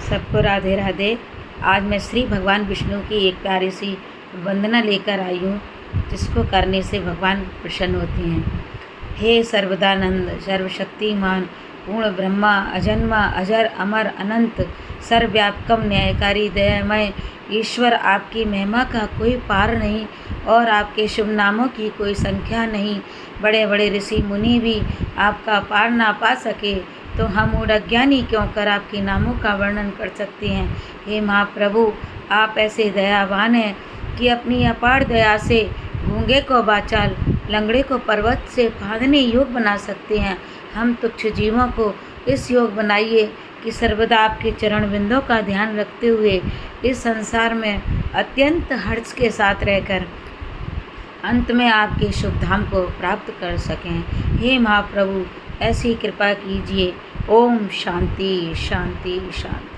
सबको राधे राधे। आज मैं श्री भगवान विष्णु की एक प्यारी सी वंदना लेकर आई हूँ, जिसको करने से भगवान प्रसन्न होते हैं। हे सर्वदानंद सर्वशक्तिमान पूर्ण ब्रह्मा अजन्मा अजर अमर अनंत सर्वव्यापकम न्यायकारी दयामय ईश्वर, आपकी महिमा का कोई पार नहीं और आपके शुभ नामों की कोई संख्या नहीं। बड़े बड़े ऋषि मुनि भी आपका पार ना पा सके तो हम मूढ़ अज्ञानी क्यों कर आपके नामों का वर्णन कर सकते हैं। हे महाप्रभु, आप ऐसे दयावान हैं कि अपनी अपार दया से गूंगे को वाचाल, लंगड़े को पर्वत से फाँदने योग बना सकते हैं। हम तुच्छ जीवों को इस योग बनाइए कि सर्वदा आपके चरण बिंदों का ध्यान रखते हुए इस संसार में अत्यंत हर्ष के साथ रहकर अंत में आपके शुभ धाम को प्राप्त कर सकें। हे महाप्रभु, ऐसी कृपा कीजिए। ओम शांति शांति शांति।